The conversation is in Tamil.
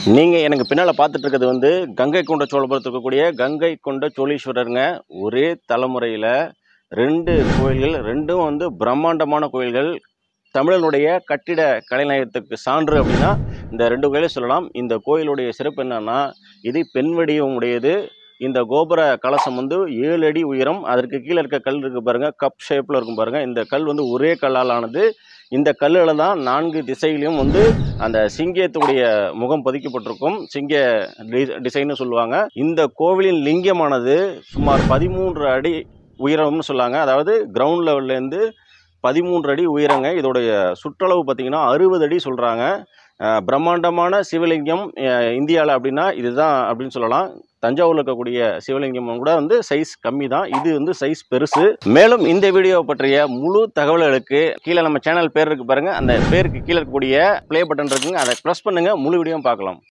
நீங்கள் எனக்கு பின்னால் பார்த்துட்டு இருக்கிறது வந்து கங்கை கொண்ட சோழபுரத்தில் இருக்கக்கூடிய கங்கை கொண்ட சோழீஸ்வரருங்க. ஒரே தலைமுறையில் ரெண்டு கோயில்கள், ரெண்டும் வந்து பிரம்மாண்டமான கோயில்கள். தமிழனுடைய கட்டிட கலைநயத்துக்கு சான்று அப்படின்னா இந்த ரெண்டு கோயிலை சொல்லலாம். இந்த கோயிலுடைய சிறப்பு என்னன்னா, இது பெண் வடிவம் உடையது. இந்த கோபுர கலசம் வந்து 7 அடி உயரம். அதற்கு கீழே இருக்க கல் இருக்குது பாருங்கள், கப் ஷேப்பில் இருக்கும் பாருங்கள். இந்த கல் வந்து ஒரே கல்லால் ஆனது. இந்த கல்லில் தான் 4 திசையிலையும் வந்து அந்த சிங்கத்துடைய முகம் பதிக்கப்பட்டிருக்கும். சிங்க டிசைன்னு சொல்லுவாங்க. இந்த கோவிலின் லிங்கமானது சுமார் 13 அடி உயரம்னு சொல்லாங்க. அதாவது கிரவுண்ட் லெவல்லேருந்து 13 அடி உயரங்க. இதோடைய சுற்றளவு பார்த்திங்கன்னா 60 அடி சொல்கிறாங்க. பிரம்மாண்டமான சிவலிங்கம் இந்தியாவில் அப்படின்னா இதுதான் அப்படின்னு சொல்லலாம். தஞ்சாவூரில் இருக்கக்கூடிய சிவலிங்கம் கூட வந்து சைஸ் கம்மி தான், இது வந்து சைஸ் பெருசு. மேலும் இந்த வீடியோவை பற்றிய முழு தகவல்களுக்கு கீழே நம்ம சேனல் பேர் இருக்கு பாருங்கள், அந்த பேருக்கு கீழே இருக்கக்கூடிய ப்ளே பட்டன் இருக்குங்க, அதை ப்ரெஸ் பண்ணுங்கள், முழு வீடியோவும் பார்க்கலாம்.